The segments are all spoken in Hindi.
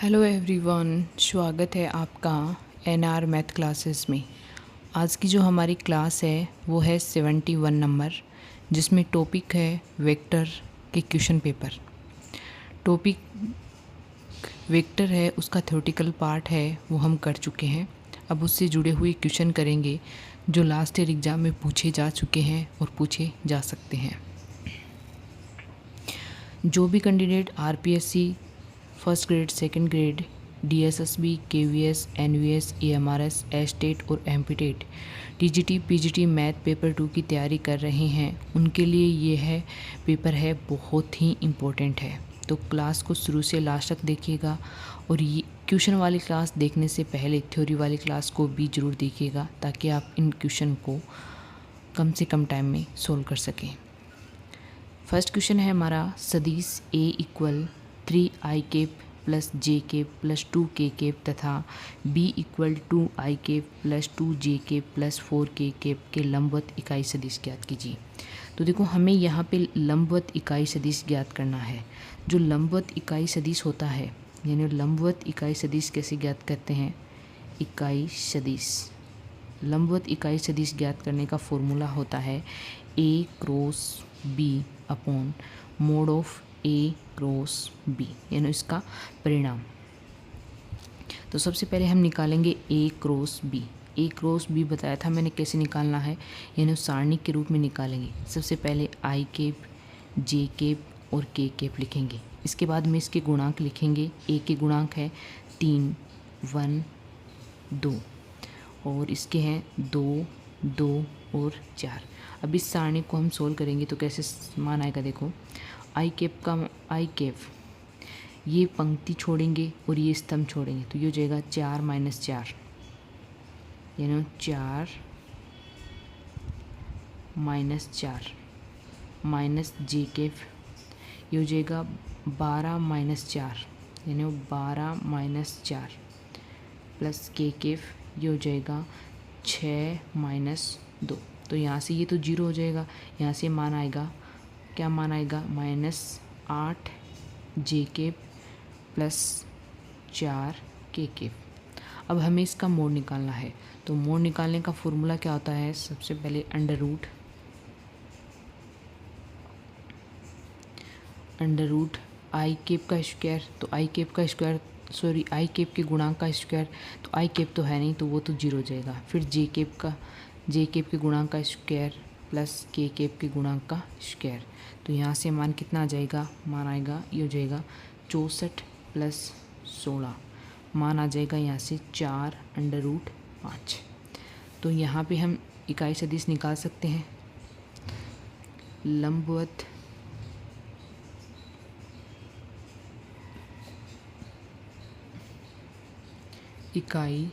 हेलो एवरीवन, स्वागत है आपका एनआर मैथ क्लासेस में। आज की जो हमारी क्लास है वो है 71 नंबर, जिसमें टॉपिक है वेक्टर के क्वेश्चन पेपर। टॉपिक वेक्टर है, उसका थ्योरेटिकल पार्ट है वो हम कर चुके हैं। अब उससे जुड़े हुए क्वेश्चन करेंगे जो लास्ट ईयर एग्ज़ाम में पूछे जा चुके हैं और पूछे जा सकते हैं। जो भी candidate RPSC first grade, second grade, DSSB, KVS, NVS, EMRS, एस्टेट और MPTET, TGT, PGT math paper 2 की तैयारी कर रहे हैं, उनके लिए ये है पेपर है बहुत ही इम्पोर्टेंट है। तो क्लास को शुरू से लास्ट तक देखिएगा और ये क्वेश्चन वाली क्लास देखने से पहले थ्योरी वाली क्लास को भी ज़रूर देखिएगा, ताकि आप इन क्वेश्चन को कम से कम टाइम में सोल्व कर सकें। फर्स्ट क्वेश्चन है हमारा, सदिश a equal 3i cap plus j cap plus 2k cap तथा b equal 2i cap plus 2j cap plus 4k cap के लंबवत इकाई सदिश ज्ञात कीजिए। तो देखो, हमें यहाँ पे लंबवत इकाई सदिश ज्ञात करना है। जो लंबवत इकाई सदिश होता है, यानी लंबवत इकाई सदिश कैसे ज्ञात करते हैं? इकाई सदिश, लंबवत इकाई सदिश ज्ञात करने का फॉर्मूला होता है a cross b upon mode of a cross b, यानी इसका परिणाम। तो सबसे पहले हम निकालेंगे a cross b। a cross b बताया था मैंने कैसे निकालना है, यानी सारणी के रूप में निकालेंगे। सबसे पहले i केप, j केप और k केप लिखेंगे। इसके बाद में इसके गुणांक लिखेंगे। a के गुणांक है 3, 1, 2 और इसके हैं 2, 2 और 4। अब इस सारणी को हम सोल्व करेंगे तो कैसे मान आएगा? देखो, आई केप ये पंक्ति छोड़ेंगे और ये स्तंभ छोड़ेंगे, तो ये हो जाएगा 4 - 4, यानी 4 - 4 माइनस जे केप, ये हो जाएगा 12 - 4, यानी 12 - 4 प्लस के केप, ये हो जाएगा 6 - 2। तो यहाँ से ये तो 0 हो जाएगा, यहाँ से मान आएगा, क्या मान आएगा? -8 जे केप प्लस 4 के केप। अब हमें इसका मोड निकालना है। तो मोड निकालने का फॉर्मूला क्या होता है? सबसे पहले अंडर रूट आई केप का स्क्वायर, तो आई केप का स्क्वायर, सॉरी आई केप के गुणांक का स्क्वायर, तो आई केप तो है नहीं तो वो तो 0 हो जाएगा। फिर जे केप के गुणांक का स्क्वायर प्लस के केप के गुणांक का स्क्वायर, तो यहाँ से मान कितना आ जाएगा? मान आएगा, ये हो जाएगा 64 प्लस 16, मान आ जाएगा यहाँ से 4√5। तो यहाँ पे हम इकाई सदिश निकाल सकते हैं। लंबवत इकाई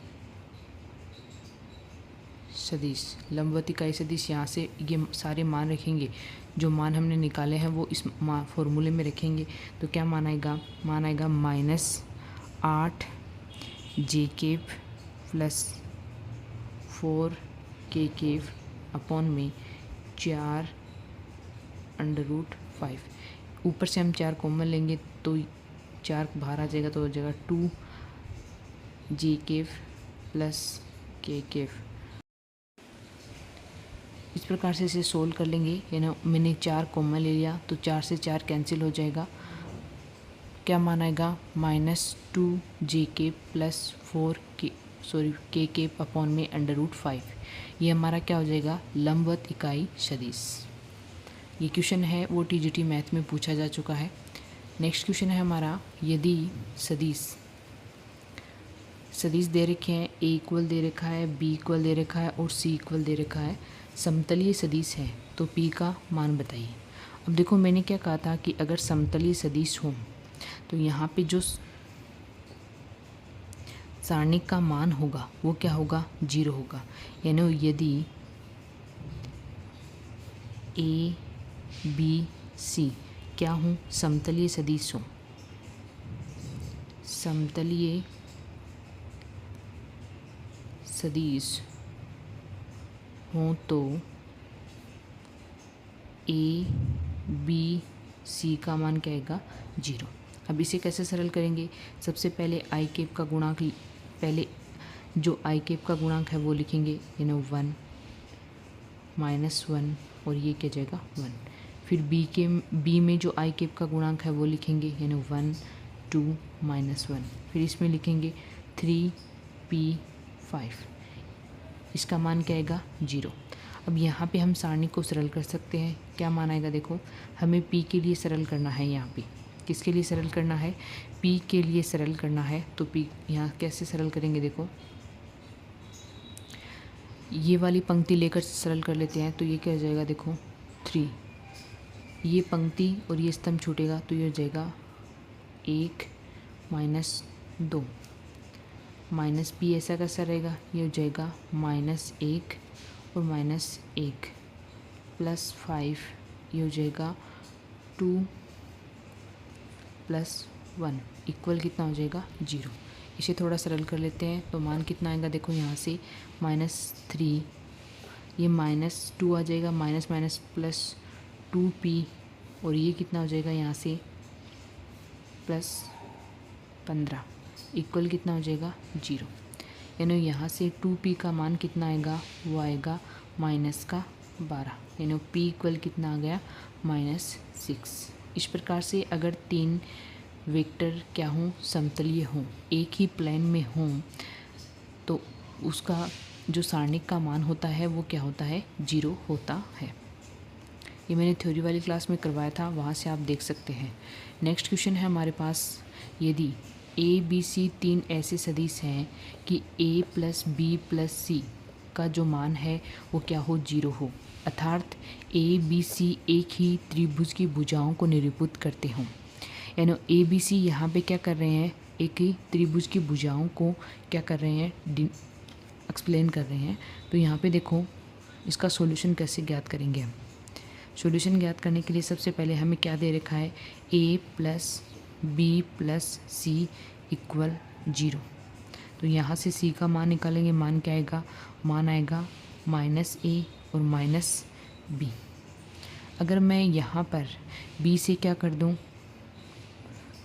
सदिश, लंबवत इकाई सदिश, यहाँ से ये सारे मान रखेंगे। जो मान हमने निकाले हैं वो इस फॉर्मूले में रखेंगे। तो क्या मान आएगा? मान आएगा -8 जे cap plus 4 k cap upon में 4√5। ऊपर से हम 4 कॉमन लेंगे तो 4 बाहर आ जाएगा, तो हो जाएगा 2 जे केप प्लस के केप। इस प्रकार से इसे सोल्व कर लेंगे। यानी मैंने 4 कॉमन ले लिया तो 4 से 4 कैंसिल हो जाएगा। क्या मान आएगा? -2 j cap plus 4 k cap upon में √5। ये हमारा क्या हो जाएगा? लंबवत इकाई सदिश। ये क्वेश्चन है वो टीजीटी मैथ में पूछा जा चुका है। नेक्स्ट क्वेश्चन है हमारा, यदि सदिश दे रखे हैं, a इक्वल दे रखा है, b इक्वल दे रखा है और c इक्वल दे रखा है, समतलीय सदिश है, तो p का मान बताइए। अब देखो, मैंने क्या कहा था कि अगर समतलीय सदिश हो तो यहाँ पे जो सारणी का मान होगा वो क्या होगा? 0 होगा। यानी यदि a b c क्या हो? समतलीय सदिश हो, समतलीय सदिश हो तो a b c का मान क्या आएगा? 0। अब इसे कैसे सरल करेंगे, सबसे पहले आई कैप का गुणांक, पहले जो आई कैप का गुणांक है वो लिखेंगे, यानी 1 -1 और ये क्या जाएगा 1। फिर बी में जो आई कैप का गुणांक है वो लिखेंगे, यानी 1 2 -1। फिर इसमें लिखेंगे 3p5, इसका मान क्या आएगा 0। अब यहाँ पे हम सारणी को सरल कर सकते हैं। क्या मान आएगा, देखो हमें p के लिए सरल करना है, यहाँ पे किसके लिए सरल करना है, p के लिए सरल करना है। तो p यहाँ कैसे सरल करेंगे, देखो ये वाली पंक्ति लेकर सरल कर लेते हैं। तो ये क्या हो जाएगा, देखो 3, ये पंक्ति और ये स्तंभ छूटेगा तो ये हो जाएगा 1 -2 माइनस p ऐसा कैसा रहेगा, ये हो जाएगा -1 और -1 +5, ये हो जाएगा 2 + 1 इक्वल कितना हो जाएगा 0। इसे थोड़ा सरल कर लेते हैं तो मान कितना आएगा, देखो यहाँ से -3, ये -2 आ जाएगा, माइनस माइनस +2p और ये कितना हो जाएगा यहाँ से +15 इक्वल कितना हो जाएगा 0। यानी यहाँ से 2p का मान कितना आएगा, वो आएगा -12, यानी p इक्वल कितना आ गया -6। इस प्रकार से अगर 3 वेक्टर क्या हों, समतलीय हों, एक ही प्लेन में हों, तो उसका जो सारणिक का मान होता है वो क्या होता है, 0 होता है। ये मैंने थ्योरी वाली क्लास में करवाया था, वहाँ से आप देख सकते हैं। नेक्स्ट क्वेश्चन है हमारे पास, यदि ए बी सी 3 ऐसे सदिश हैं कि a + b + c का जो मान है वो क्या हो, 0 हो, अर्थात a b c एक ही त्रिभुज की भुजाओं को निरूपित करते हों। यानी a b c यहाँ पे क्या कर रहे हैं, एक ही त्रिभुज की भुजाओं को क्या कर रहे हैं, एक्सप्लेन कर रहे हैं। तो यहाँ पे देखो इसका सॉल्यूशन कैसे ज्ञात करेंगे हम। सॉल्यूशन ज्ञात करने के लिए सबसे पहले हमें क्या दे रखा है, a + b + c = 0। तो यहाँ से c का मान निकालेंगे, मान क्या आएगा, मान आएगा -a और -b। अगर मैं यहाँ पर b से क्या कर दूँ,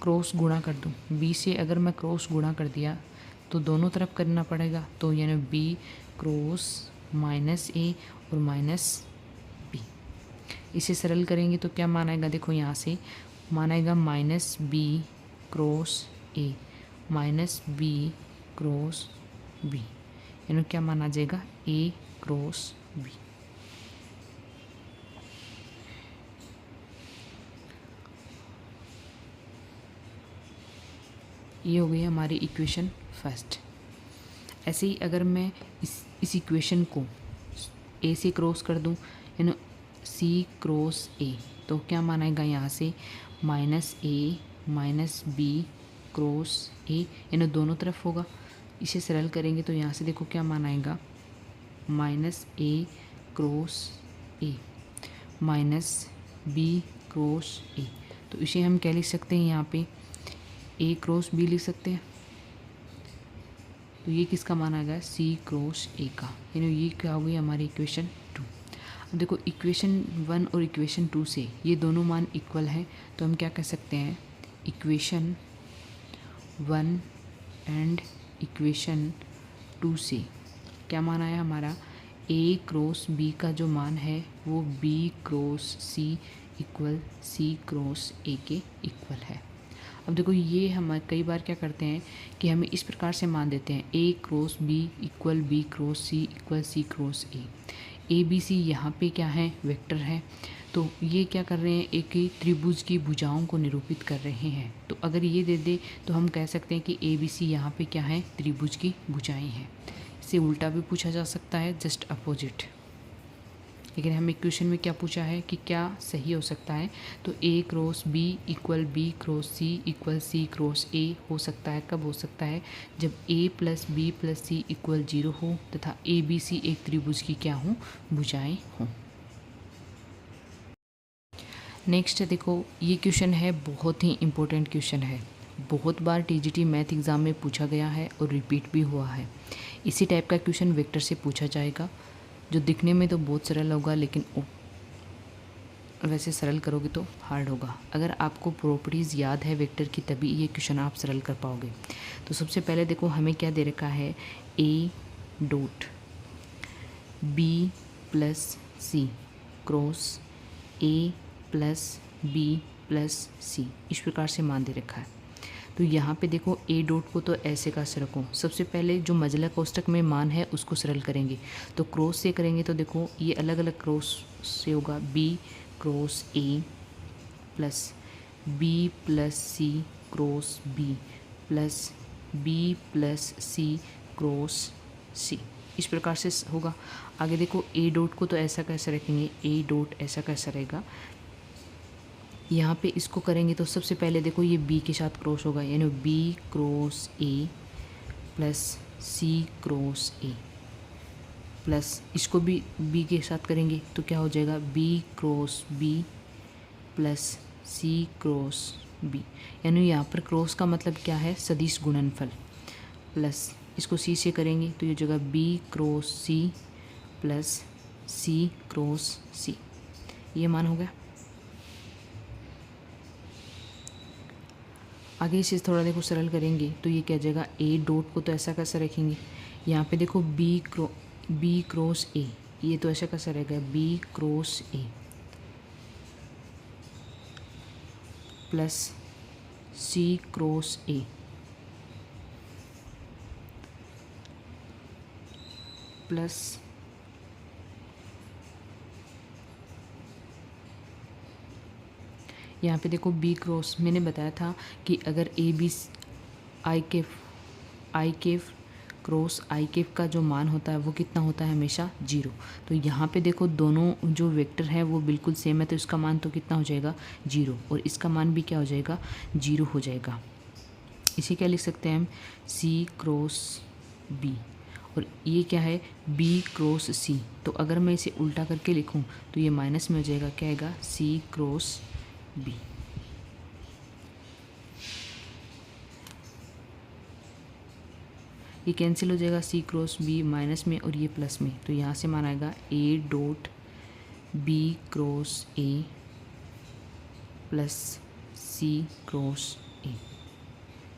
क्रॉस गुणा कर दूँ, b से अगर मैं क्रॉस गुणा कर दिया तो दोनों तरफ करना पड़ेगा, तो यानी b क्रॉस -a और -b। इसे सरल करेंगे तो क्या मान आएगा, देखो यहाँ से मान आएगा -b cross a -b cross b, यानी क्या मान आ जाएगा, a क्रॉस b। ये हो गई हमारी इक्वेशन फर्स्ट। ऐसे ही अगर मैं इस इक्वेशन को a से क्रॉस कर दूं, यानी c क्रॉस a, तो क्या मान आएगा यहाँ से -a -b क्रॉस a, यानी दोनों तरफ होगा। इसे सरल करेंगे तो यहाँ से देखो क्या मान आएगा, -a cross a -b cross a। तो इसे हम क्या लिख सकते हैं, यहाँ पे a क्रॉस b लिख सकते हैं। तो ये किसका मान आ गया, c क्रॉस a का, यानी ये क्या हो गई हमारी इक्वेशन 2। अब देखो इक्वेशन 1 और इक्वेशन 2 से ये दोनों मान इक्वल हैं, तो हम क्या कह सकते हैं, इक्वेशन 1 एंड इक्वेशन 2 से क्या मान आया हमारा, a क्रॉस b का जो मान है वो b cross c = c cross a के इक्वल है। अब देखो ये हम कई बार क्या करते हैं कि हमें इस प्रकार से मान देते हैं, a cross b = b cross c = c cross a b c यहाँ पे क्या है, वेक्टर है। तो ये क्या कर रहे हैं, एक ही त्रिभुज की भुजाओं को निरूपित कर रहे हैं। तो अगर ये दे दे तो हम कह सकते हैं कि a b c यहाँ पे क्या है, त्रिभुज की भुजाएं हैं। इसे उल्टा भी पूछा जा सकता है, जस्ट अपोजिट। लेकिन हमें क्वेश्चन में क्या पूछा है कि क्या सही हो सकता है, तो a cross b = b cross c = c cross a हो सकता है। कब हो सकता है, जब a + b + c = 0 हो तथा a b c एक त्रिभुज की क्या हो, भुजाएं हों। नेक्स्ट देखो ये क्वेश्चन है, बहुत ही इम्पोर्टेंट क्वेश्चन है, बहुत बार टीजीटी मैथ एग्ज़ाम में पूछा गया है और रिपीट भी हुआ है। इसी टाइप का क्वेश्चन वेक्टर से पूछा जाएगा, जो दिखने में तो बहुत सरल होगा, लेकिन वैसे सरल करोगे तो हार्ड होगा। अगर आपको प्रॉपर्टीज़ याद है वेक्टर की तभी ये क्वेश्चन आप सरल कर पाओगे। तो सबसे पहले देखो हमें क्या दे रखा है, ए डॉट बी प्लस सी क्रॉस ए प्लस बी प्लस सी, इस प्रकार से मान दे रखा है। तो यहाँ पे देखो ए डॉट को तो ऐसे का ऐसे रखो। सबसे पहले जो मजला कोष्टक में मान है उसको सरल करेंगे, तो क्रॉस से करेंगे तो देखो ये अलग अलग क्रॉस से होगा, बी क्रॉस ए प्लस बी प्लस सी cross b plus b plus सी क्रॉस सी, इस प्रकार से होगा। आगे देखो ए डॉट को तो ऐसा कैसे रखेंगे, ए डॉट ऐसा कैसा रहेगा, यहाँ पे इसको करेंगे तो सबसे पहले देखो ये बी के साथ क्रॉस होगा, यानी बी क्रॉस ए प्लस सी क्रॉस ए प्लस इसको भी बी के साथ करेंगे तो क्या हो जाएगा, बी क्रॉस बी प्लस सी क्रॉस बी, यानी यहाँ पर क्रॉस का मतलब क्या है, सदिश गुणनफल, प्लस इसको सी से करेंगे तो ये जगह बी क्रॉस सी प्लस सी क्रॉस सी, ये मान हो गया। आगे इसे थोड़ा देखो सरल करेंगे तो ये क्या जाएगा, ए डॉट को तो ऐसा कैसा रखेंगे, यहाँ पे देखो बी क्रॉस ए, ये तो ऐसा कैसा रहेगा, बी क्रॉस ए प्लस सी क्रॉस ए प्लस यहाँ पे देखो बी क्रॉस, मैंने बताया था कि अगर A B I Kaif cross आई केफ का जो मान होता है वो कितना होता है, हमेशा 0। तो यहाँ पे देखो दोनों जो वेक्टर है वो बिल्कुल सेम है, तो इसका मान तो कितना हो जाएगा 0, और इसका मान भी क्या हो जाएगा 0 हो जाएगा। इसे क्या लिख सकते हैं हम, सी क्रॉस बी, और ये क्या है बी क्रॉस सी। तो अगर मैं इसे उल्टा करके लिखूँ तो ये माइनस में हो जाएगा, क्या आएगा सी क्रॉस बी। ये कैंसिल हो जाएगा, सी क्रॉस बी माइनस में और ये प्लस में, तो यहाँ से मान आएगा A dot B cross A plus C cross A.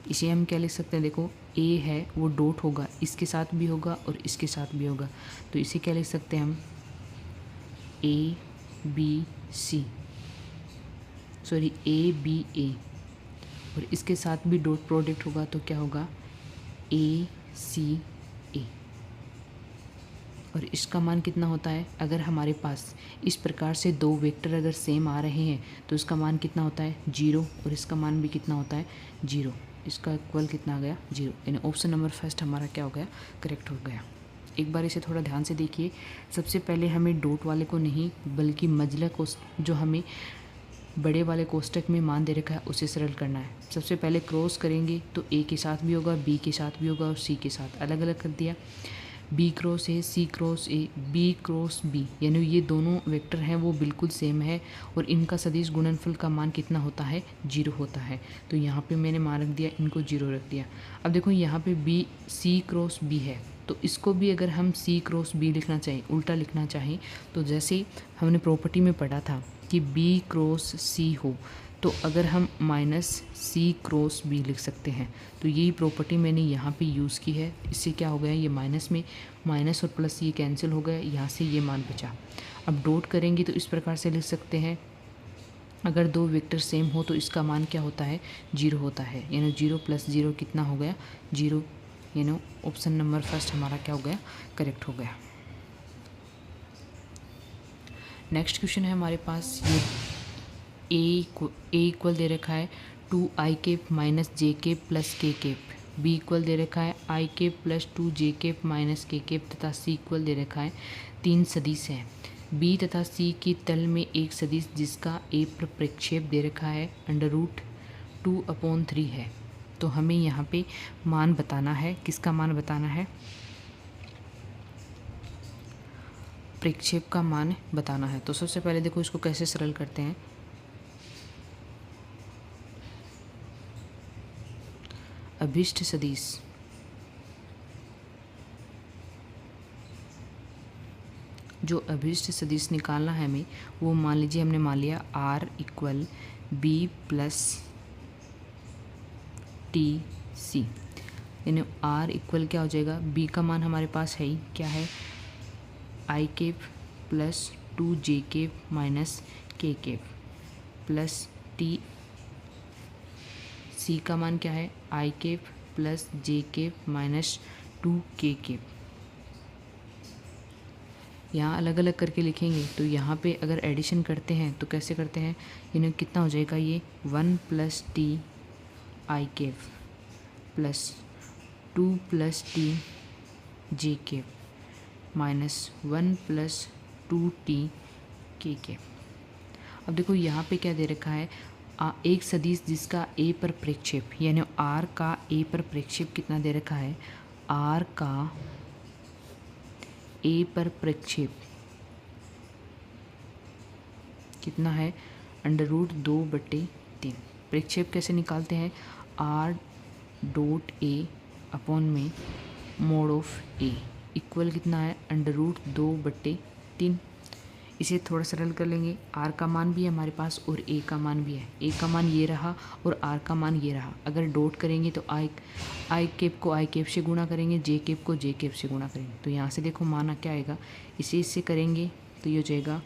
इसे हम क्या लिख सकते हैं, देखो ए है वो डॉट होगा, इसके साथ भी होगा और इसके साथ भी होगा, तो इसे क्या लिख सकते हैं हम, a b c, sorry a b a, और इसके साथ भी डॉट प्रोडक्ट होगा तो क्या होगा ए सी ए। और इसका मान कितना होता है, अगर हमारे पास इस प्रकार से दो वेक्टर अगर सेम आ रहे हैं तो इसका मान कितना होता है 0, और इसका मान भी कितना होता है 0, इसका इक्वल कितना आ गया 0, यानी ऑप्शन नंबर फर्स्ट हमारा क्या हो गया, करेक्ट हो गया। एक बार इसे थोड़ा ध्यान से देखिए, सबसे पहले हमें डॉट वाले को नहीं बल्कि मजला को जो हमें बड़े वाले कोष्टक में मान दे रखा है उसे सरल करना है। सबसे पहले क्रॉस करेंगे तो ए के साथ भी होगा, बी के साथ भी होगा और सी के साथ, अलग अलग कर दिया, B cross A, C cross A, B cross B, यानी ये दोनों वेक्टर हैं वो बिल्कुल सेम है और इनका सदिश गुणनफल का मान कितना होता है 0 होता है। तो यहाँ पे मैंने मान रख दिया, इनको 0 रख दिया। अब देखो यहाँ पे बी सी क्रॉस बी है, तो इसको भी अगर हम सी क्रॉस बी लिखना चाहें, उल्टा लिखना चाहें, तो जैसे हमने प्रॉपर्टी में पढ़ा था कि बी क्रॉस सी हो, तो अगर हम माइनस सी क्रॉस बी लिख सकते हैं, तो यही प्रॉपर्टी मैंने यहाँ पे यूज़ की है। इससे क्या हो गया, ये माइनस में माइनस और प्लस ये कैंसिल हो गया, यहाँ से ये मान बचा। अब डॉट करेंगे तो इस प्रकार से लिख सकते हैं, अगर दो वेक्टर सेम हो तो इसका मान क्या होता है 0 होता है, यानी 0 + 0 कितना हो गया 0, यानी ऑप्शन नंबर फर्स्ट हमारा क्या हो गया, करेक्ट हो गया। नेक्स्ट क्वेश्चन है हमारे पास, ये ए इक्वल दे रखा है 2i केप माइनस जे केप प्लस के केप, बी इक्वल दे रखा है i cap plus 2j cap minus के केप, तथा सी इक्वल दे रखा है 3 सदिश है बी तथा सी की तल में एक सदिश जिसका ए पर प्रक्षेप दे रखा है √2/3 है। तो हमें यहाँ पे मान बताना है, किसका मान बताना है, प्रक्षेप का मान बताना है। तो सबसे पहले देखो इसको कैसे सरल करते हैं, अभिष्ट सदिश जो अभिष्ट सदिश निकालना है हमें, वो मान लीजिए हमने मान लिया R equal B plus T C, यानी आर इक्वल क्या हो जाएगा, बी का मान हमारे पास है ही, क्या है, i cap plus 2 j cap minus के केप प्लस टी, सी का मान क्या है, i cap plus j cap minus 2 k cap. यहाँ अलग अलग करके लिखेंगे तो यहाँ पे अगर एडिशन करते हैं तो कैसे करते हैं, यानी कितना हो जाएगा, ये 1 plus T I cap plus 2 plus T J cap minus 1 plus 2 T K cap. अब देखो यहाँ पे क्या दे रखा है, एक सदिश जिसका ए पर प्रक्षेप, यानी आर का ए पर प्रक्षेप कितना दे रखा है, आर का ए पर प्रक्षेप कितना है, √2/3। प्रक्षेप कैसे निकालते हैं, आर डॉट ए अपॉन में मोड ऑफ ए इक्वल कितना है, √2/3। इसे थोड़ा सरल कर लेंगे, आर का मान भी है हमारे पास और ए का मान भी है, ए का मान ये रहा और आर का मान ये रहा। अगर डॉट करेंगे तो आई केप को आई केप से गुणा करेंगे, जे केप को जे केप से गुणा करेंगे, तो यहाँ से देखो मान क्या आएगा, इसे इससे करेंगे तो ये हो जाएगा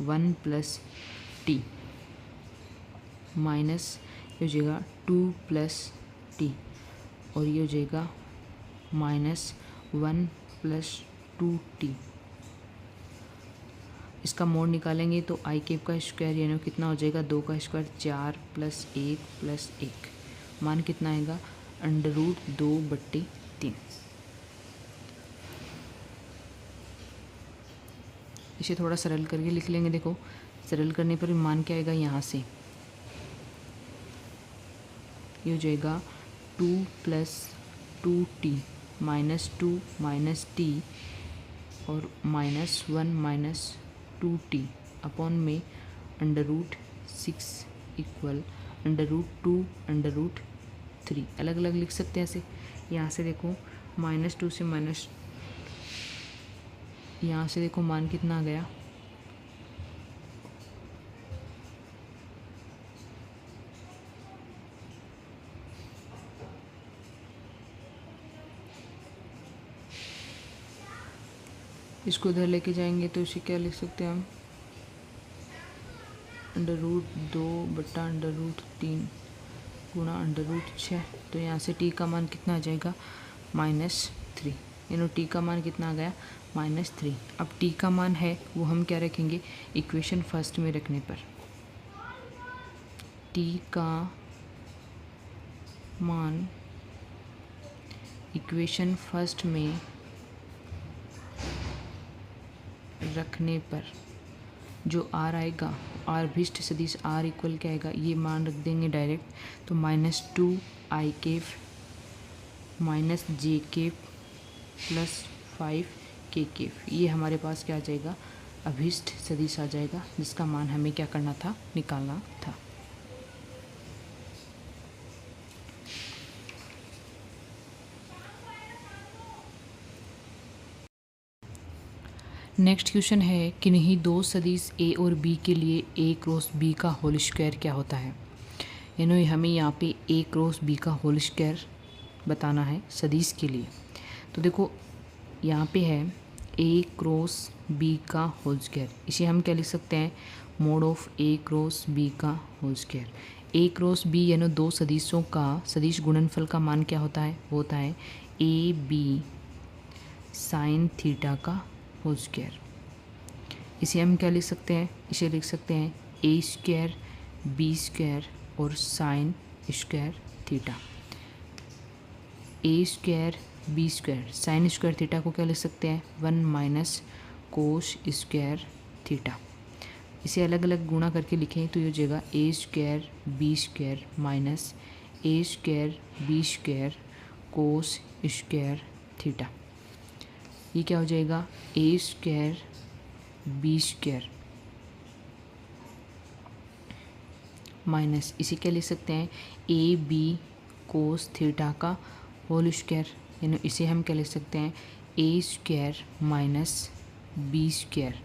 1 प्लस टी माइनस ये हो जाएगा 2 प्लस टी और ये हो जाएगा -1 प्लस 2t। इसका मोड निकालेंगे तो आई केप का स्क्वायर यानी कितना हो जाएगा, 2 का स्क्वायर 4 प्लस 1 प्लस 1, मान कितना आएगा, √2/3। इसे थोड़ा सरल करके लिख लेंगे, देखो सरल करने पर मान क्या आएगा, यहाँ से ये हो जाएगा 2 plus 2t minus 2 minus T और -1 माइनस 2t अपॉन में √6 इक्वल √2/3। अलग अलग लिख सकते हैं ऐसे। यहाँ से देखो -2 से माइनस, यहाँ से देखो मान कितना आ गया, इसको उधर लेके जाएंगे तो इसे क्या लिख सकते हैं हम, √2/√3 गुणा √6। तो यहाँ से t का मान कितना आ जाएगा, -3, यानी t का मान कितना आ गया, -3। अब t का मान है वो हम क्या रखेंगे, इक्वेशन फर्स्ट में रखने पर t का मान इक्वेशन फर्स्ट में रखने पर जो r आएगा, r अभिष्ट सदिश r इक्वल क्या आएगा, ये मान रख देंगे डायरेक्ट, तो -2 i cap minus J cap plus 5 k cap, ये हमारे पास क्या आ जाएगा, अभिष्ट सदिश आ जाएगा, जिसका मान हमें क्या करना था, निकालना था। नेक्स्ट क्वेश्चन है, किन्हीं दो सदिश ए और बी के लिए ए क्रॉस बी का होल स्क्वायर क्या होता है। यानी हमें यहाँ पे ए क्रॉस बी का होल स्क्वायर बताना है सदिश के लिए। तो देखो यहाँ पे है ए क्रॉस बी का होल स्क्वायर, इसे हम क्या लिख सकते हैं, mod of A cross B का whole square. A cross B यानी दो सदिशों का सदिश गुणनफल का मान क्या होता है, वो होता है ए बी साइन थीटा का होल स्क्वायर। इसे हम क्या लिख सकते हैं, इसे लिख सकते हैं ए स्क्वायर बी स्क्वायर और sine square theta. A square b square sine square theta को क्या लिख सकते हैं, 1 माइनस कोस स्क्वायर थीटा। इसे अलग अलग गुणा करके लिखें तो ये हो जाएगा a square b square minus a square b square cos square theta. ये क्या हो जाएगा, a square b square minus, इसे क्या लिख सकते हैं, ए बी कोस थीटा का होल स्क्वायर, यानी इसे हम क्या लिख सकते हैं, a square minus b square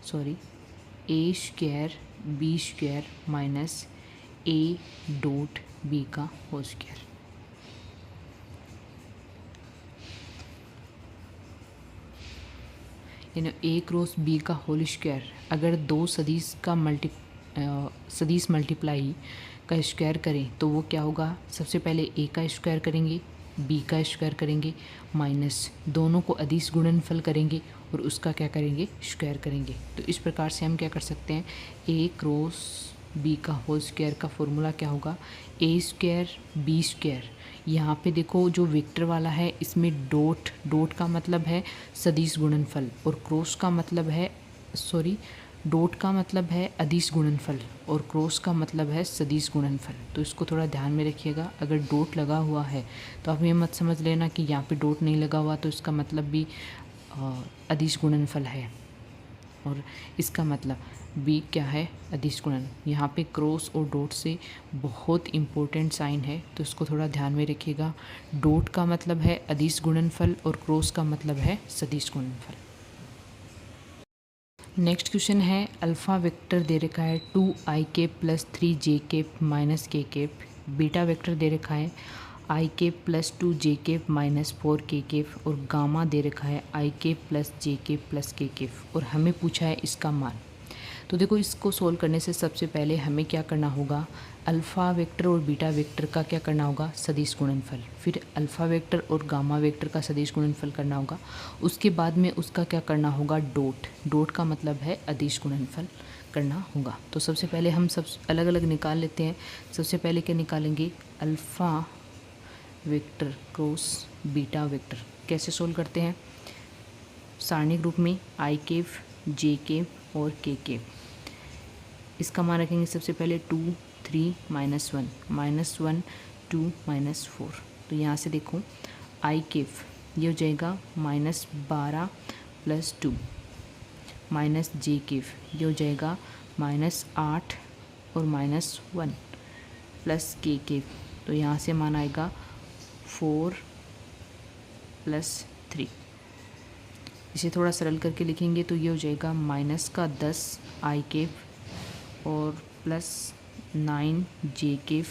sorry a square b square minus a dot b का होल स्क्वायर। यानी ए क्रॉस बी का होल स्क्वायर अगर दो सदिश का सदिश मल्टीप्लाई का स्क्वायर करें तो वो क्या होगा, सबसे पहले ए का स्क्वायर करेंगे, बी का स्क्वायर करेंगे, माइनस दोनों को अदिश गुणनफल करेंगे और उसका क्या करेंगे, स्क्वायर करेंगे। तो इस प्रकार से हम क्या कर सकते हैं, ए क्रॉस बी का होल स्क्वायर का फॉर्मूला क्या होगा, ए स्क्वायर बी स्क्वायर। यहाँ पे देखो जो वेक्टर वाला है इसमें डॉट का मतलब है सदिश गुणनफल और क्रॉस का मतलब है डॉट का मतलब है अदिश गुणनफल और क्रॉस का मतलब है सदिश गुणनफल। तो इसको थोड़ा ध्यान में रखिएगा। अगर डॉट लगा हुआ है तो आप ये मत समझ लेना कि यहाँ पे डॉट नहीं लगा हुआ तो इसका मतलब भी अदिश गुणनफल है, और इसका मतलब बी क्या है, अदिश गुणन। यहाँ पे क्रॉस और डॉट से बहुत इम्पोर्टेंट साइन है तो इसको थोड़ा ध्यान में रखिएगा। डॉट का मतलब है अदिश गुणनफल और क्रॉस का मतलब है सदिश गुणनफल। नेक्स्ट क्वेश्चन है, अल्फ़ा वेक्टर दे रखा है 2i plus 3j minus k, beta vector दे रखा है i plus 2j minus 4k और गामा दे रखा है i plus j plus k और हमें पूछा है इसका मान। तो देखो इसको सोल्व करने से सबसे पहले हमें क्या करना होगा, अल्फ़ा वेक्टर और बीटा वेक्टर का क्या करना होगा, सदिश गुणनफल, फिर अल्फ़ा वेक्टर और गामा वेक्टर का सदिश गुणनफल करना होगा, उसके बाद में उसका क्या करना होगा, डॉट का मतलब है अदिश गुणनफल करना होगा। तो सबसे पहले हम सब अलग अलग निकाल लेते हैं। सबसे पहले क्या निकालेंगे, alpha vector cross beta vector. कैसे सोल्व करते हैं, सारणिक रूप में i और k। इसका मान रखेंगे सबसे पहले 2 3 -1 -1 2 -4। तो यहाँ से देखो i ये हो जाएगा -12 प्लस 2 माइनस j ये हो जाएगा -8 और -1 प्लस k। तो यहाँ से मान आएगा 4 + 3। इसे थोड़ा सरल करके लिखेंगे तो ये हो जाएगा -10 i और +9j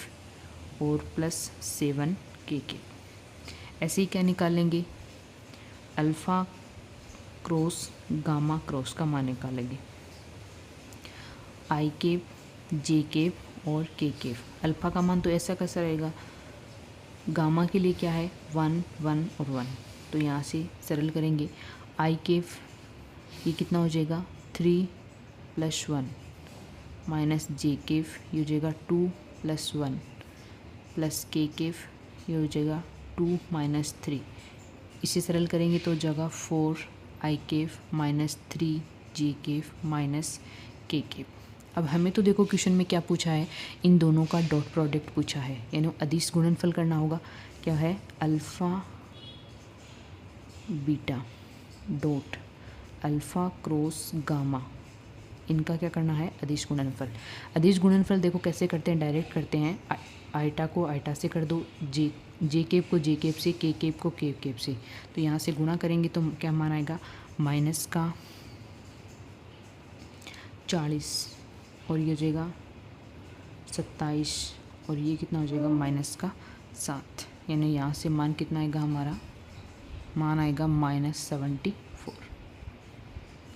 और +7k। ऐसे ही क्या निकाल लेंगे, अल्फ़ा क्रॉस गामा क्रॉस का मान निकालेंगे i j और k। अल्फ़ा का मान तो ऐसा कैसा रहेगा, गामा के लिए क्या है 1 1 और 1। तो यहाँ से सरल करेंगे i ये कितना हो जाएगा 3 + 1 माइनस j ये हो जाएगा 2 + 1 प्लस k ये हो जाएगा 2 - 3। इसे सरल करेंगे तो जगह 4 i minus 3 j minus k। अब हमें तो देखो क्वेश्चन में क्या पूछा है, इन दोनों का डॉट प्रोडक्ट पूछा है, यानी अदिश गुणनफल करना होगा। क्या है, alpha beta dot alpha cross gamma, इनका क्या करना है, अदिश गुणनफल। अदिश गुणनफल देखो कैसे करते हैं, डायरेक्ट करते हैं, आइटा को आइटा से कर दो, जे को जे से, के को के से। तो यहाँ से गुणा करेंगे तो क्या मान आएगा, माइनस का 40 और ये हो जाएगा 27 और ये कितना हो जाएगा माइनस का 7। यानी यहाँ से मान कितना आएगा, हमारा मान आएगा -74।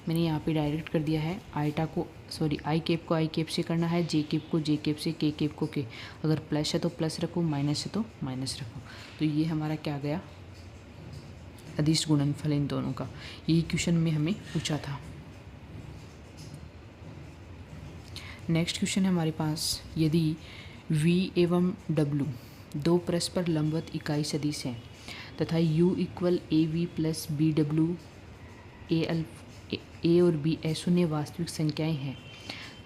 मैंने यहाँ पे डायरेक्ट कर दिया है, आइटा को आई कैप से करना है, जे को जे से, के को के। अगर प्लस है तो प्लस रखो, माइनस है तो माइनस रखो। तो ये हमारा क्या गया, अदिश गुणनफल इन दोनों का। यही क्वेश्चन में हमें पूछा था। नेक्स्ट क्वेश्चन है हमारे पास, यदि v एवं w दो परस्पर लंबवत इकाई सदिश हैं तथा u = av + bw, a और b अशून्य वास्तविक संख्याएं हैं,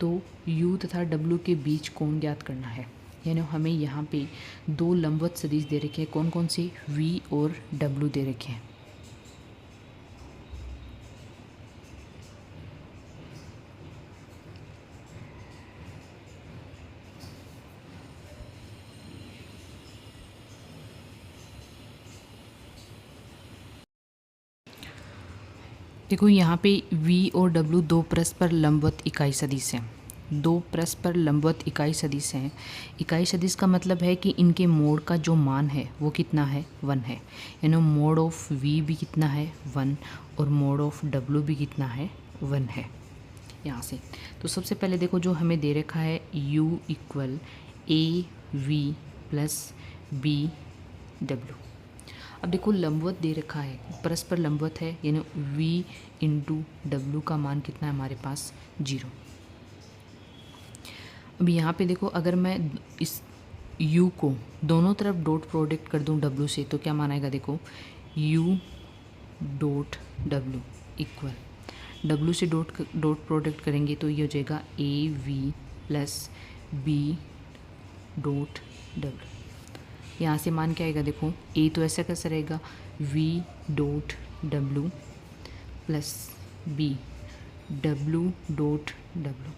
तो u तथा w के बीच कोण ज्ञात करना है। यानी हमें यहाँ पे दो लंबवत सदिश दे रखे हैं, कौन कौन से, v और w दे रखे हैं। देखो यहाँ पे v और w दो परस्पर लंबवत इकाई सदिश हैं। दो परस्पर लंबवत इकाई सदिश हैं। इकाई सदिश का मतलब है कि इनके मोड का जो मान है वो कितना है, 1 है। यानी मोड ऑफ v भी कितना है, 1, और मोड ऑफ w भी कितना है, 1 है। यहाँ से तो सबसे पहले देखो जो हमें दे रखा है u equal a v plus b w। अब देखो लंबवत दे रखा है, परस्पर लंबवत है, यानी v इंटू डब्ल्यू का मान कितना है हमारे पास, 0। अब यहाँ पे देखो अगर मैं इस u को दोनों तरफ डॉट प्रोडक्ट कर दूँ w से तो क्या मान आएगा, देखो u dot w equal w से डॉट प्रोडक्ट करेंगे तो ये हो जाएगा a v plus b dot w। यहाँ से मान क्या आएगा, देखो a तो ऐसा कैसा रहेगा, v dot w plus b w dot w।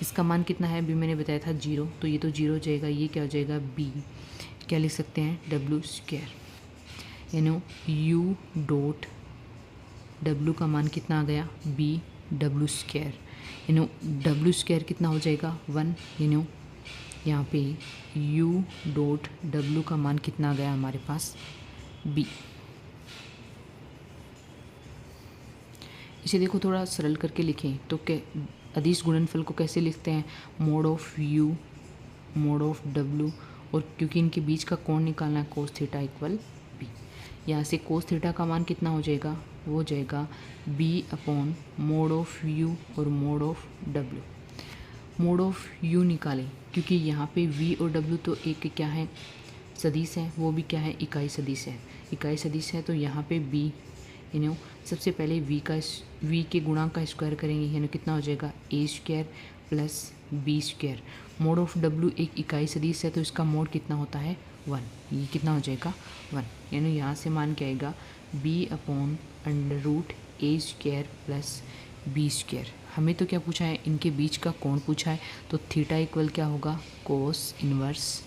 इसका मान कितना है, अभी मैंने बताया था 0, तो ये तो 0 हो जाएगा। ये क्या हो जाएगा, b क्या लिख सकते हैं, w स्क्वायर, यानी u डॉट w का मान कितना आ गया, b w स्क्वायर, यानी w स्क्वायर कितना हो जाएगा, 1, यानी यहाँ पे u डॉट w का मान कितना आ गया हमारे पास, b। इसे देखो थोड़ा सरल करके लिखें तो अदिश गुणनफल को कैसे लिखते हैं, mod of u mode of w, और क्योंकि इनके बीच का कोण निकालना है कोस थीटा इक्वल b। यहाँ से कोस थीटा का मान कितना हो जाएगा, वो हो जाएगा b upon mode of u और mode of w। Mode of u निकालें क्योंकि यहाँ पे v और w तो एक क्या है, सदिश है, वो भी क्या है, इकाई सदिश है। इकाई सदिश है तो यहाँ पे b, यानी सबसे पहले v के गुणांक का स्क्वायर करेंगे, यानी कितना हो जाएगा, a square plus b square. Mode of w एक इकाई सदिश है तो इसका मोड कितना होता है, 1, ये कितना हो जाएगा, 1, यानी यहाँ से मान क्या आएगा, b upon under root a square plus b square. हमें तो क्या पूछा है, इनके बीच का कोण पूछा है, तो थीटा इक्वल क्या होगा, cos inverse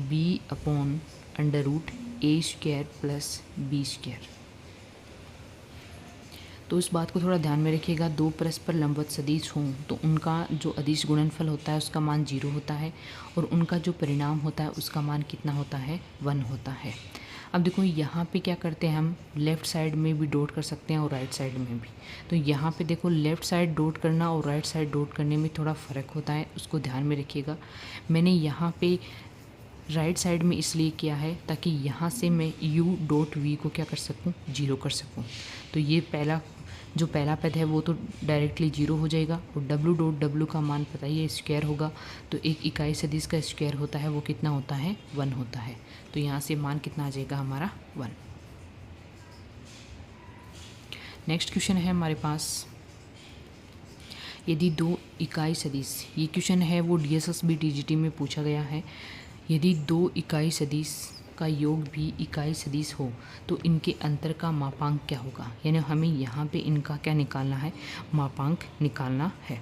b upon under root a square plus b square. तो इस बात को थोड़ा ध्यान में रखिएगा, दो परस्पर लंबवत सदिश हों तो उनका जो अदिश गुणनफल होता है उसका मान 0 होता है, और उनका जो परिणाम होता है उसका मान कितना होता है, 1 होता है। अब देखो यहाँ पे क्या करते हैं, हम लेफ़्ट साइड में भी डॉट कर सकते हैं और राइट साइड में भी। तो यहाँ पे देखो लेफ़्ट साइड डॉट करना और राइट साइड डॉट करने में थोड़ा फ़र्क होता है, उसको ध्यान में रखिएगा। मैंने यहाँ पे राइट साइड में इसलिए किया है ताकि यहाँ से मैं u डॉट v को क्या कर सकूँ, 0 कर सकूँ। तो ये जो पहला पद है वो तो डायरेक्टली 0 हो जाएगा, और w डॉट w का मान पता ही है, स्क्वायर होगा। तो एक इकाई सदिश का स्क्वायर होता है वो कितना होता है, 1 होता है। तो यहाँ से मान कितना आ जाएगा हमारा, 1। नेक्स्ट क्वेश्चन है हमारे पास, यदि दो इकाई सदिश, ये क्वेश्चन है वो DSSB TGT में पूछा गया है। यदि दो इकाई सदिश का योग भी इकाई सदिश हो तो इनके अंतर का मापांक क्या होगा, यानी हमें यहाँ पे इनका क्या निकालना है, मापांक निकालना है।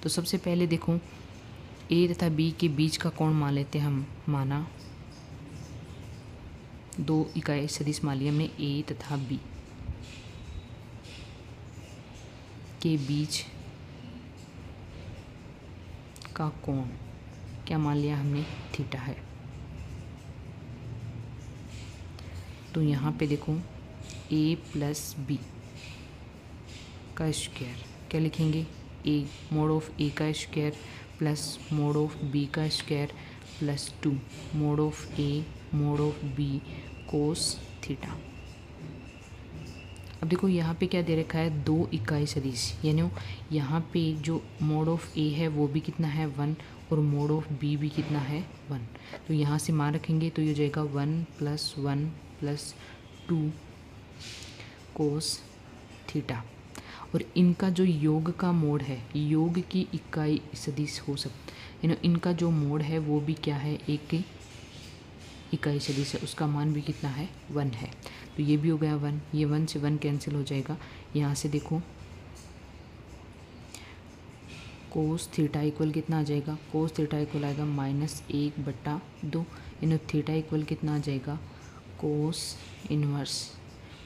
तो सबसे पहले देखो a तथा b के बीच का कोण मान लेते हैं हम, माना दो इकाई सदिश मान लिया हमने a तथा b के बीच का कोण क्या मान लिया हमने, थीटा है। तो यहाँ पे देखो a प्लस b का स्क्वायर क्या लिखेंगे, a मोड ऑफ a का square plus mode of b का square plus 2 mode of a mode of b cos theta. अब देखो यहाँ पे क्या दे रखा है, दो इकाई सदिश, यानी यहाँ पे जो मोड ऑफ a है वो भी कितना है, 1, और मोड ऑफ b भी कितना है, 1। तो यहाँ से मान रखेंगे तो ये हो जाएगा 1 प्लस 1 प्लस 2 कोस थीटा। और इनका जो योग का मोड है, योग की इकाई सदिश हो सकता, यानी इनका जो मोड है वो भी क्या है, एक इकाई सदिश है, उसका मान भी कितना है, 1 है। तो ये भी हो गया 1, ये 1 से 1 कैंसिल हो जाएगा। यहाँ से देखो कोस थीटा इक्वल कितना आ जाएगा, कोस थीटा इक्वल आएगा -1/2, यानी थीटा इक्वल कितना आ जाएगा, कोस इनवर्स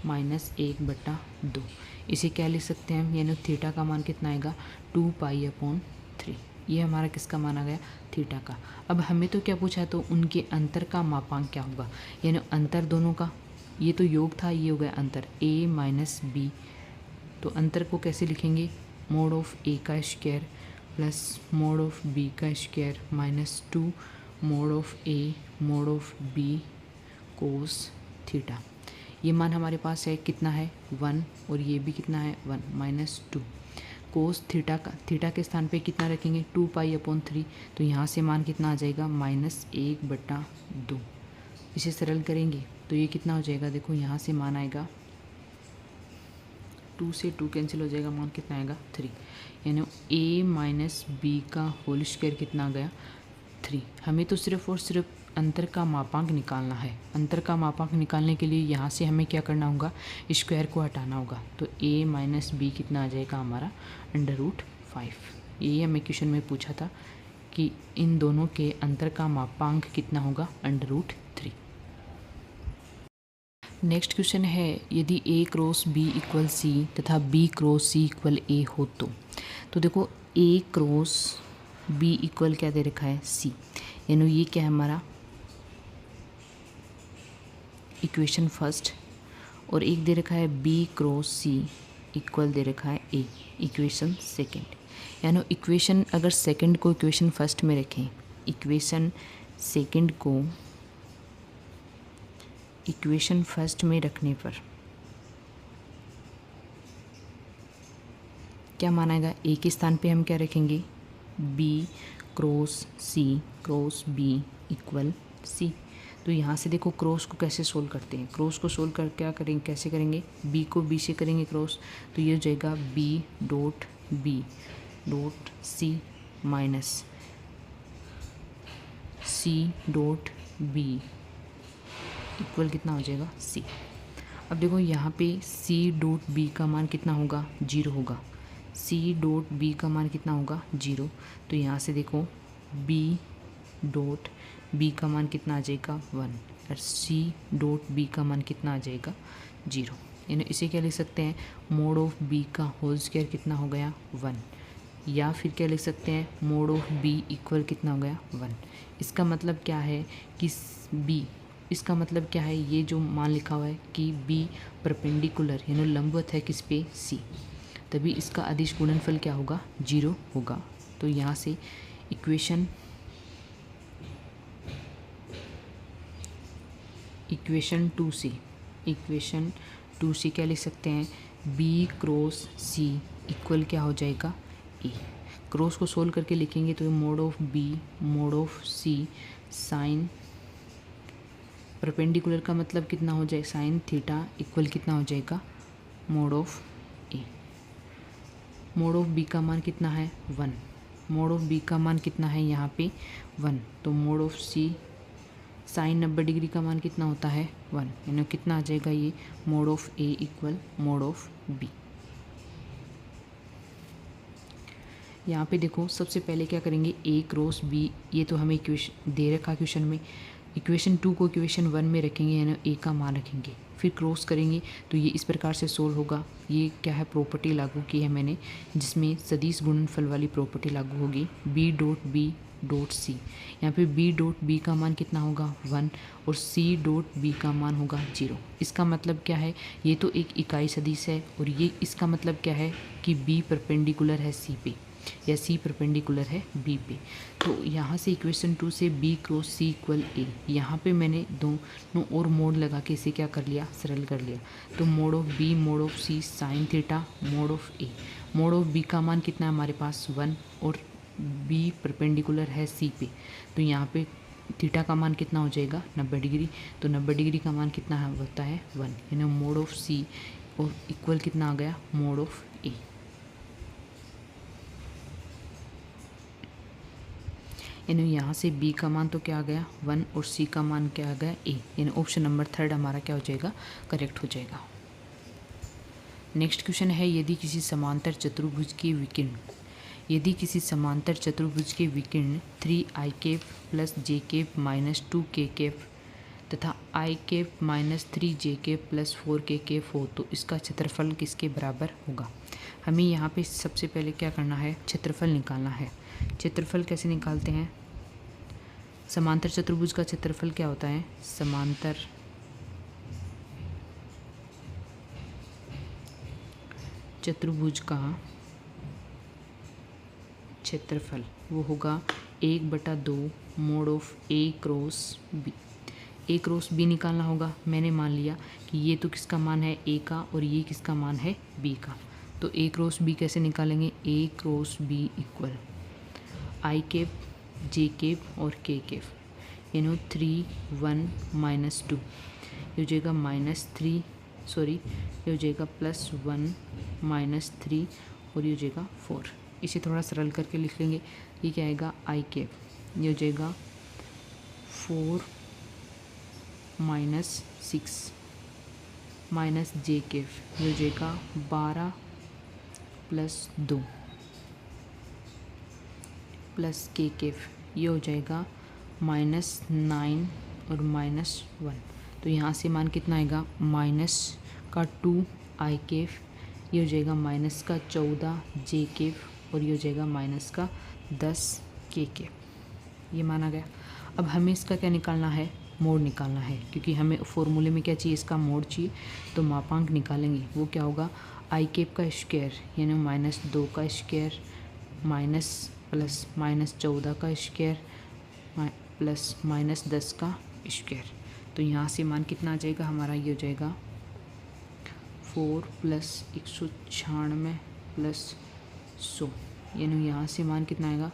-1/2। इसे क्या लिख सकते हैं हम, यानी थीटा का मान कितना आएगा 2π/3। ये हमारा किसका मान आ गया, थीटा का। अब हमें तो क्या पूछा, तो उनके अंतर का मापांक क्या होगा, यानी अंतर दोनों का, ये तो योग था, ये हो गया अंतर a माइनस बी। तो अंतर को कैसे लिखेंगे, मोड ऑफ a का square plus mode of b का square minus 2 mode of a mode of b cos theta. ये मान हमारे पास है कितना है 1, और ये भी कितना है 1 माइनस 2 कोस थीटा का, थीटा के स्थान पे कितना रखेंगे 2π/3। तो यहाँ से मान कितना आ जाएगा -1/2। इसे सरल करेंगे तो ये कितना हो जाएगा, देखो यहाँ से मान आएगा 2 से 2 कैंसिल हो जाएगा, मान कितना आएगा 3, यानी a माइनस बी का होल स्क्वायर कितना आ गया 3। हमें तो सिर्फ और सिर्फ अंतर का मापांक निकालना है। अंतर का मापांक निकालने के लिए यहाँ से हमें क्या करना होगा, स्क्वायर को हटाना होगा। तो a माइनस बी कितना आ जाएगा हमारा √5। ये हमें क्वेश्चन में पूछा था कि इन दोनों के अंतर का मापांक कितना होगा √3। नेक्स्ट क्वेश्चन है, यदि a cross b equal c तथा b cross c equal a हो तो देखो a क्रॉस b इक्वल क्या दे रखा है c, यानी ये क्या है हमारा इक्वेशन फर्स्ट, और एक दे रखा है b क्रॉस c इक्वल दे रखा है a इक्वेशन सेकंड। यानी इक्वेशन अगर सेकंड को इक्वेशन फर्स्ट में रखें, इक्वेशन सेकंड को इक्वेशन फर्स्ट में रखने पर क्या मानाएगा, a के स्थान पे हम क्या रखेंगे b cross b equal c। तो यहाँ से देखो क्रॉस को कैसे सोल्व करते हैं, क्रॉस को सोल्व कर क्या करेंगे, कैसे करेंगे, b को b से करेंगे क्रॉस, तो ये हो जाएगा b dot c minus c.b equal कितना हो जाएगा c। अब देखो यहाँ पे c.b का मान कितना होगा 0 होगा, c.b का मान कितना होगा 0। तो यहाँ से देखो b का मान कितना आ जाएगा 1 और c.b का मान कितना आ जाएगा 0। यानी इसे क्या लिख सकते हैं, मोड ऑफ b का होल स्क्वायर कितना हो गया 1, या फिर क्या लिख सकते हैं मोड ऑफ b इक्वल कितना हो गया 1। इसका मतलब क्या है कि b, इसका मतलब क्या है, ये जो मान लिखा हुआ है कि b परपेंडिकुलर यानी लंबवत है किस पे c, तभी इसका अदिश गुणनफल क्या होगा 0 होगा। तो यहाँ से इक्वेशन 2 से क्या लिख सकते हैं, b क्रॉस c इक्वल क्या हो जाएगा a। क्रॉस को सोल्व करके लिखेंगे तो mod of b mod of c sine perpendicular का मतलब कितना हो जाए साइन थीटा इक्वल कितना हो जाएगा mode of a। Mode of b का मान कितना है 1, मोड ऑफ b का मान कितना है यहाँ पे 1, तो mod of c sine 90 degree का मान कितना होता है 1, यानी कितना आ जाएगा ये mode of a equal mode of b। यहाँ पे देखो सबसे पहले क्या करेंगे a क्रॉस b, ये तो हमें इक्वेशन दे रखा क्वेश्चन में, इक्वेशन 2 को इक्वेशन 1 में रखेंगे यानी a का मान रखेंगे, फिर क्रॉस करेंगे तो ये इस प्रकार से सोल्व होगा। ये क्या है प्रॉपर्टी लागू की है मैंने, जिसमें सदिश गुणनफल वाली प्रॉपर्टी लागू होगी b.c। यहाँ पे b.b का मान कितना होगा 1 और c.b का मान होगा 0। इसका मतलब क्या है, ये तो एक इकाई सदिश है और ये इसका मतलब क्या है कि b परपेंडिकुलर है c पे या c परपेंडिकुलर है b पे। तो यहाँ से इक्वेशन 2 से b cross c equal a, यहाँ पे मैंने दोनों और मोड लगा के इसे क्या कर लिया सरल कर लिया। तो mod of b mod of c sine theta mode of a, mode of b का मान कितना है हमारे पास 1 और b परपेंडिकुलर है c पे, तो यहाँ पे थीटा का मान कितना हो जाएगा 90 डिग्री। तो 90 डिग्री का मान कितना होता है 1, यानी मोड ऑफ c और इक्वल कितना आ गया मोड ऑफ a। यानी यहाँ से b का मान तो क्या आ गया 1 और c का मान क्या आ गया a, यानी ऑप्शन नंबर 3 हमारा क्या हो जाएगा करेक्ट हो जाएगा। नेक्स्ट क्वेश्चन है, यदि किसी समांतर चतुर्भुज के विकर्ण 3i cap plus j cap minus 2k cap तथा i cap minus 3 j cap plus 4 k cap हो तो इसका क्षेत्रफल किसके बराबर होगा। हमें यहाँ पे सबसे पहले क्या करना है, क्षेत्रफल निकालना है। क्षेत्रफल कैसे निकालते हैं, समांतर चतुर्भुज का क्षेत्रफल क्या होता है, समांतर चतुर्भुज का क्षेत्रफल वो होगा 1/2 mod of A cross B. A cross B निकालना होगा। मैंने मान लिया कि ये तो किसका मान है, ए का, और ये किसका मान है, बी का। तो ए क्रॉस बी कैसे निकालेंगे, ए क्रॉस बी इक्वल आई केप जे केप और के केप, यानी 3 1 -2, ये हो जाएगा ये हो जाएगा +1 -3 और ये हो जाएगा 4। इसे थोड़ा सरल करके लिख लेंगे। ये क्या आएगा, आई केप, ये हो जाएगा 4 -6 माइनस जे केप, ये हो जाएगा 12 + 2 प्लस के केप, ये हो जाएगा -9 और -1। तो यहाँ से मान कितना आएगा, -2 आई केप, ये हो जाएगा -14 जे केप और ये हो जाएगा -10 के केप। ये माना गया। अब हमें इसका क्या निकालना है, मोड निकालना है, क्योंकि हमें फॉर्मूले में क्या चाहिए, इसका मोड चाहिए। तो मापांक निकालेंगे, वो क्या होगा, आई केप का स्क्वायर यानी -2 का स्क्वायर प्लस -14 का स्क्वायर प्लस -10 का स्क्वायर। तो यहाँ से मान कितना आ जाएगा हमारा, ये हो जाएगा 4 + 196 + 100, यानी यहाँ से मान कितना आएगा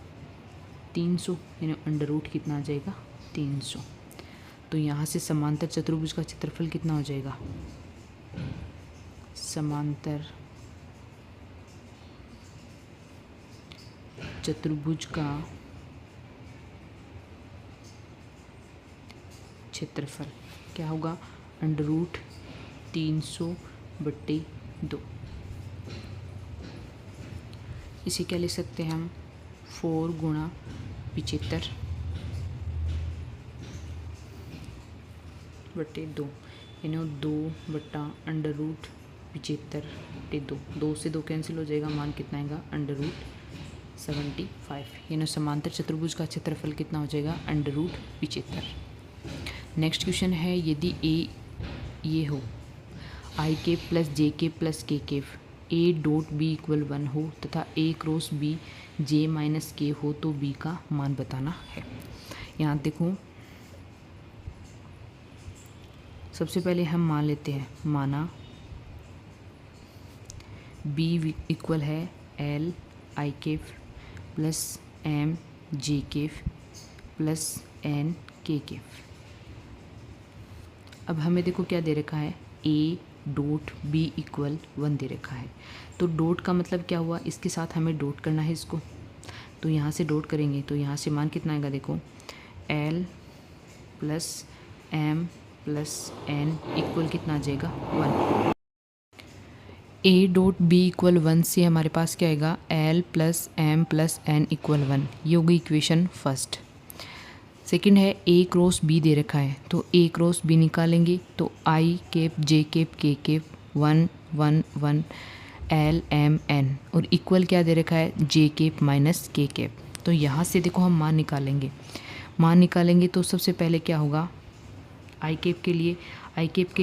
300, यानी अंडर रूट कितना आ जाएगा 300। तो यहाँ से समांतर चतुर्भुज का क्षेत्रफल कितना हो जाएगा, समांतर चतुर्भुज का क्षेत्रफल क्या होगा, √300/2। इसे क्या लिख सकते हैं हम, 4 × 75/2, यानी 2/√75/2। 2 से 2 कैंसिल हो जाएगा, मान कितना आएगा, √75। यानी समांतर चतुर्भुज का क्षेत्रफल कितना हो जाएगा, √75। नेक्स्ट क्वेश्चन है, यदि ए ये हो, i cap plus j cap plus के cap, a dot B equal 1 हो तथा a cross b j minus k हो तो बी का मान बताना है। यहाँ देखो, सबसे पहले हम मान लेते हैं, माना बी इक्वल है L I cap plus M J cap plus N K cap. अब हमें देखो क्या दे रखा है, ए डॉट बी इक्वल 1 दे रखा है। तो डॉट का मतलब क्या हुआ, इसके साथ हमें डॉट करना है इसको। तो यहाँ से डॉट करेंगे तो यहाँ से मान कितना आएगा, देखो L plus M plus N equal कितना आ जाएगा 1। ए डॉट बी इक्वल 1 से हमारे पास क्या आएगा, L plus M plus N equal 1। ये होगी इक्वेशन फर्स्ट। सेकंड है ए क्रॉस बी दे रखा है, तो ए क्रॉस बी निकालेंगे तो आई केप जे केप के केप 1 1 1 एल एम एन और इक्वल क्या दे रखा है, जे केप माइनस के केप। तो यहाँ से देखो हम मान निकालेंगे तो सबसे पहले क्या होगा, आई केप के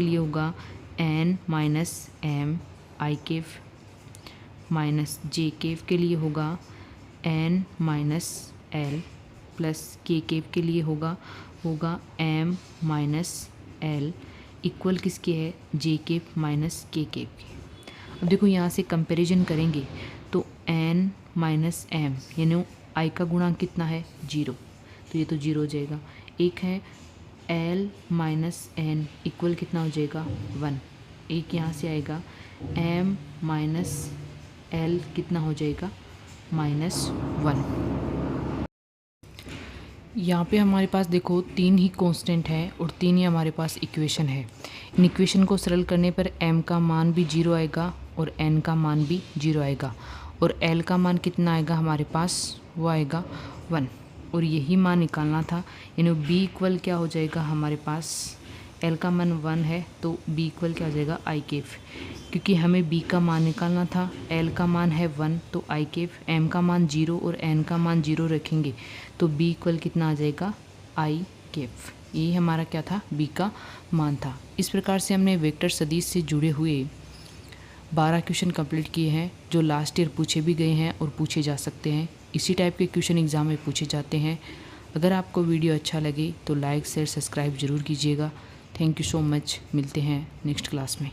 लिए होगा एन माइनस एम आई केप माइनस जे केप के लिए होगा एन माइनस एल प्लस के केप के लिए होगा एम माइनस एल इक्वल किसके है, जे केप माइनस के केप के। अब देखो यहाँ से कंपैरिजन करेंगे तो एन माइनस एम यानी आई का गुणांक कितना है, 0, तो ये तो 0 हो जाएगा। एक है एल माइनस एन इक्वल कितना हो जाएगा 1, एक यहाँ से आएगा एम माइनस एल कितना हो जाएगा -1। यहाँ पे हमारे पास देखो 3 ही कांस्टेंट है और 3 ही हमारे पास इक्वेशन है। इन इक्वेशन को सरल करने पर m का मान भी 0 आएगा और n का मान भी 0 आएगा और l का मान कितना आएगा हमारे पास, वो आएगा 1। और यही मान निकालना था, यानी b इक्वल क्या हो जाएगा हमारे पास एल का मान 1 है तो बी इक्वल क्या हो जाएगा आई केफ, क्योंकि हमें बी का मान निकालना था। एल का मान है 1 तो आई केफ, एम का मान 0 और एन का मान 0 रखेंगे तो बी इक्वल कितना आ जाएगा आई केफ। ये हमारा क्या था, बी का मान था। इस प्रकार से हमने वेक्टर सदिश से जुड़े हुए 12 क्वेश्चन कंप्लीट किए हैं, जो लास्ट ईयर पूछे भी गए हैं और पूछे जा सकते हैं। इसी टाइप के क्वेश्चन एग्ज़ाम में पूछे जाते हैं। अगर आपको वीडियो अच्छा लगे तो लाइक शेयर सब्सक्राइब ज़रूर कीजिएगा। Thank you so much. मिलते हैं नेक्स्ट क्लास में।